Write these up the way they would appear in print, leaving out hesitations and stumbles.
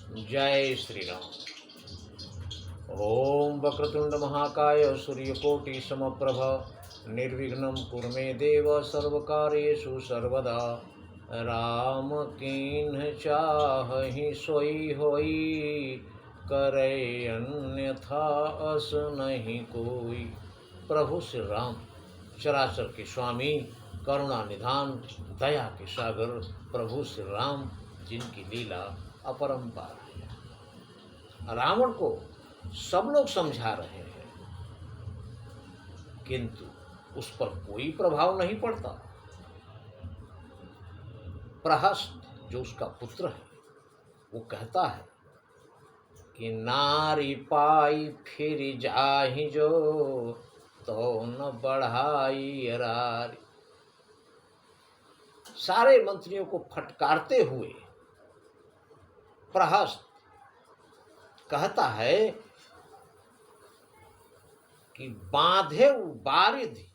जय श्री राम। ओम वक्रतुंड महाकाय सूर्यकोटि समप्रभ निर्विघ्नं कुरु मे देव सर्वकार्येषु सर्वदा। राम कीन्ह चाहि सोई होई, करे अन्यथा अस नहीं कोई। प्रभु श्री राम चराचर के स्वामी, करुणा निधान, दया के सागर प्रभु श्री राम, जिनकी लीला अपरंपार है। रावण को सब लोग समझा रहे हैं, किंतु उस पर कोई प्रभाव नहीं पड़ता। प्रहस्त, जो उसका पुत्र है, वो कहता है कि नारी पाई फिर जाहि जो, तो न बढ़ाई अरारी। सारे मंत्रियों को फटकारते हुए प्रहस्त कहता है कि बांधे बारिधि,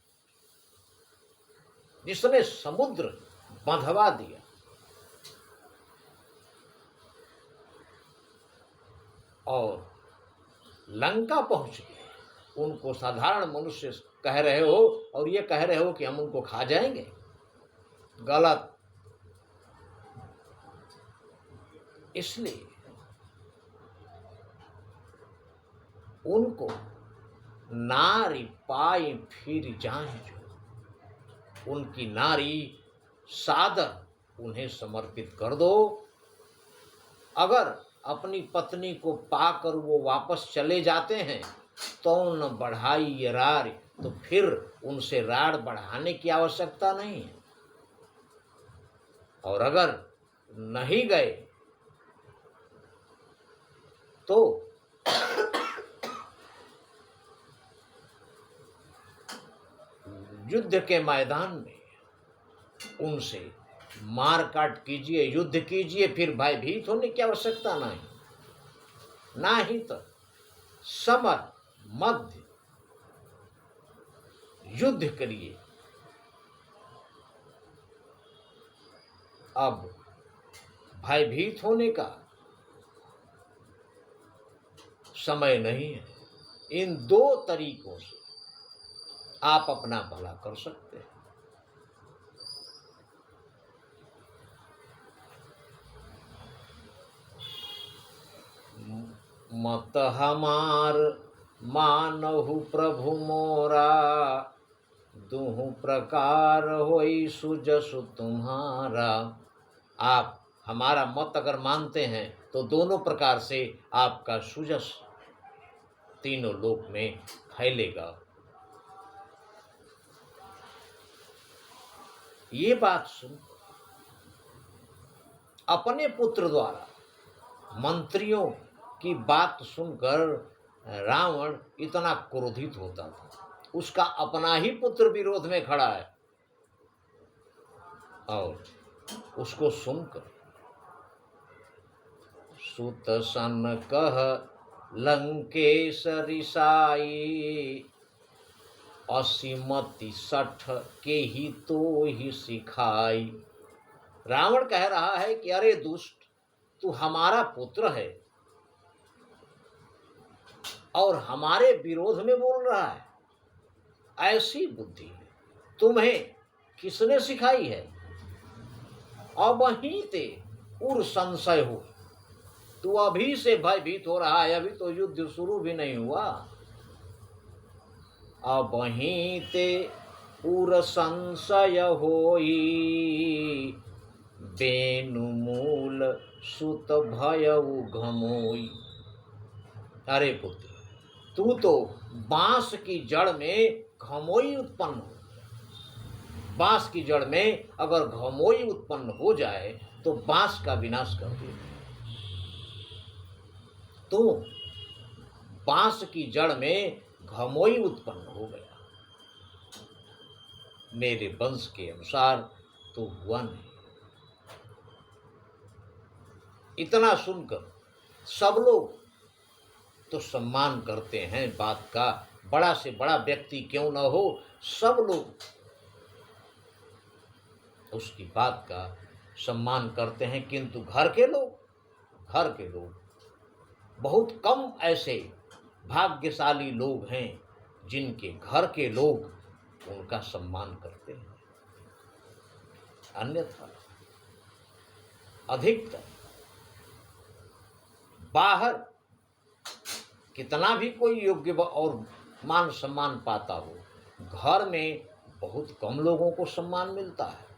जिसने समुद्र बंधवा दिया, और लंका पहुंच गए, उनको साधारण मनुष्य कह रहे हो और ये कह रहे हो कि हम उनको खा जाएंगे। गलत। इसलिए उनको नारी पाई फिर जाए जो, उनकी नारी सादर उन्हें समर्पित कर दो। अगर अपनी पत्नी को पाकर वो वापस चले जाते हैं तो न बढ़ाई रार, तो फिर उनसे राड़ बढ़ाने की आवश्यकता नहीं है। और अगर नहीं गए तो युद्ध के मैदान में उनसे मार काट कीजिए, युद्ध कीजिए, फिर भयभीत होने की आवश्यकता नहीं। ना ही तो समर मध्य युद्ध करिए। अब भयभीत होने का समय नहीं है। इन दो तरीकों से आप अपना भला कर सकते हैं। मत हमार मानहु प्रभु मोरा, दुहु प्रकार होई सुजसु तुम्हारा। आप हमारा मत अगर मानते हैं तो दोनों प्रकार से आपका सुजस तीनों लोक में फैलेगा। ये बात सुन अपने पुत्र द्वारा मंत्रियों की बात सुनकर रावण इतना क्रोधित होता था। उसका अपना ही पुत्र विरोध में खड़ा है, और उसको सुनकर सुत सन कह लंकेश रिसाई, असीमति सठ के ही तो ही सिखाई। रावण कह रहा है कि अरे दुष्ट, तू हमारा पुत्र है और हमारे विरोध में बोल रहा है। ऐसी बुद्धि तुम्हें किसने सिखाई है? अब वहीं ते उर संशय हो, तू अभी से भयभीत हो रहा है, अभी तो युद्ध शुरू भी नहीं हुआ। अब वहीं ते उर संशय होई, बेनु मूल सुत भयउ घमोई। अरे पुत्र, तू तो बांस की जड़ में घमोई उत्पन्न हो। बांस की जड़ में अगर घमोई उत्पन्न हो जाए तो बांस का विनाश कर दे। तो बांस की जड़ में घमोई उत्पन्न हो गया। मेरे वंश के अनुसार तो हुआ नहीं। इतना सुनकर सब लोग तो सम्मान करते हैं बात का, बड़ा से बड़ा व्यक्ति क्यों न हो, सब लोग उसकी बात का सम्मान करते हैं। किंतु घर के लोग बहुत कम ऐसे भाग्यशाली लोग हैं जिनके घर के लोग उनका सम्मान करते हैं, अन्यथा अधिकतर बाहर कितना भी कोई योग्य और मान सम्मान पाता हो, घर में बहुत कम लोगों को सम्मान मिलता है।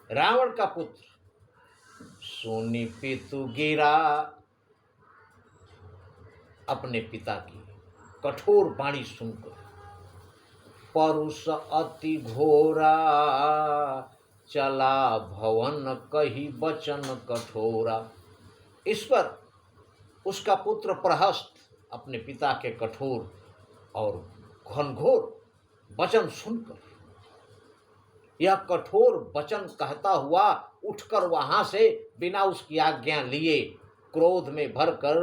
रावण का पुत्र सोनी पितु गिरा, अपने पिता की कठोर वाणी सुनकर परुष अति घोरा, चला भवन कही वचन कठोरा। इस पर उसका पुत्र प्रहस्त अपने पिता के कठोर और घनघोर वचन सुनकर यह कठोर वचन कहता हुआ उठकर वहां से बिना उसकी आज्ञा लिए क्रोध में भरकर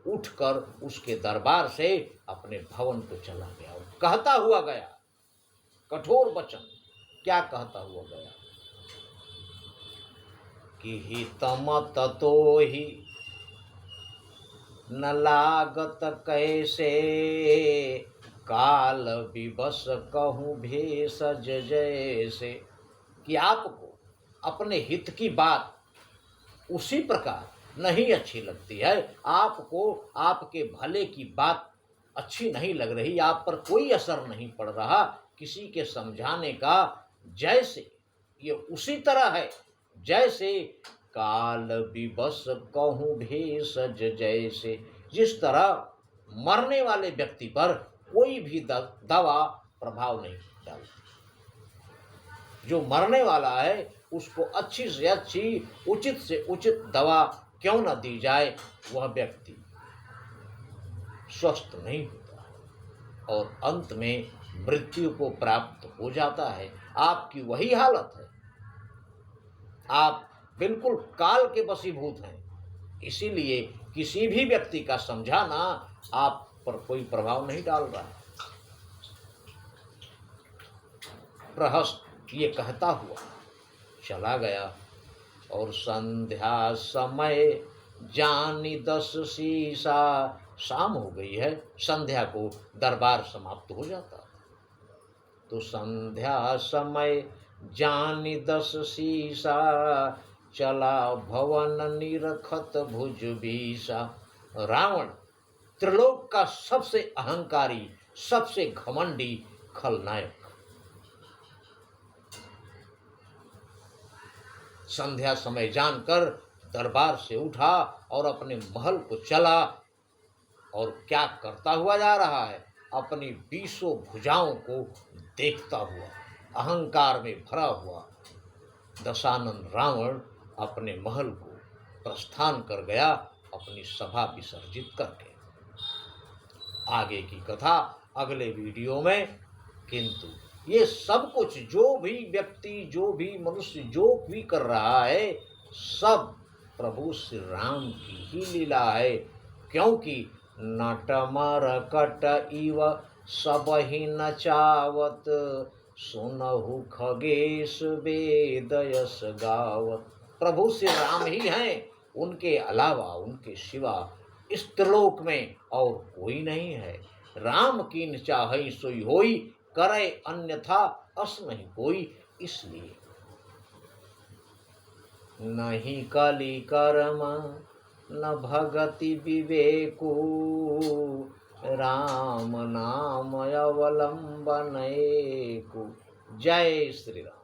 उठकर उसके दरबार से अपने भवन को चला गया और कहता हुआ गया कठोर वचन। क्या कहता हुआ गया कि हितम ततो ही न लागत कैसे, काल विवश कहूँ भेषज जैसे। कि आपको अपने हित की बात उसी प्रकार नहीं अच्छी लगती है, आपको आपके भले की बात अच्छी नहीं लग रही, आप पर कोई असर नहीं पड़ रहा किसी के समझाने का, जैसे ये उसी तरह है जैसे काल विवश कहूँ भेषज जैसे। जिस तरह मरने वाले व्यक्ति पर कोई भी दवा प्रभाव नहीं डालती, जो मरने वाला है उसको अच्छी से अच्छी उचित से उचित दवा क्यों न दी जाए, वह व्यक्ति स्वस्थ नहीं होता और अंत में मृत्यु को प्राप्त हो जाता है। आपकी वही हालत है, आप बिल्कुल काल के वशीभूत हैं, इसीलिए किसी भी व्यक्ति का समझाना आप पर कोई प्रभाव नहीं डाल रहा है। प्रहस्त ये कहता हुआ चला गया और संध्या समय जानी 10 शीशा। शाम हो गई है, संध्या को दरबार समाप्त हो जाता है। तो संध्या समय जानी 10 शीशा, चला भवन निरखत भुज बीसा। रावण त्रिलोक का सबसे अहंकारी, सबसे घमंडी खलनायक संध्या समय जानकर दरबार से उठा और अपने महल को चला और क्या करता हुआ जा रहा है, अपनी 20 भुजाओं को देखता हुआ अहंकार में भरा हुआ दशानन रावण अपने महल को प्रस्थान कर गया अपनी सभा विसर्जित करके। आगे की कथा अगले वीडियो में। किंतु ये सब कुछ जो भी व्यक्ति, जो भी मनुष्य जो भी कर रहा है, सब प्रभु श्री राम की ही लीला है, क्योंकि नटमरकट इव सबहि नचावत, सुनहु खगेश वेद यश गावत। प्रभु श्री राम ही हैं, उनके अलावा उनके सिवा इस त्रिलोक में और कोई नहीं है। राम कीन चाहै सोई होई, करे अन्यथा अस नहीं कोई। इसलिए नहीं कली कर्म न भगति विवेकु, राम नाम अवलंबन एकु। जय श्री राम।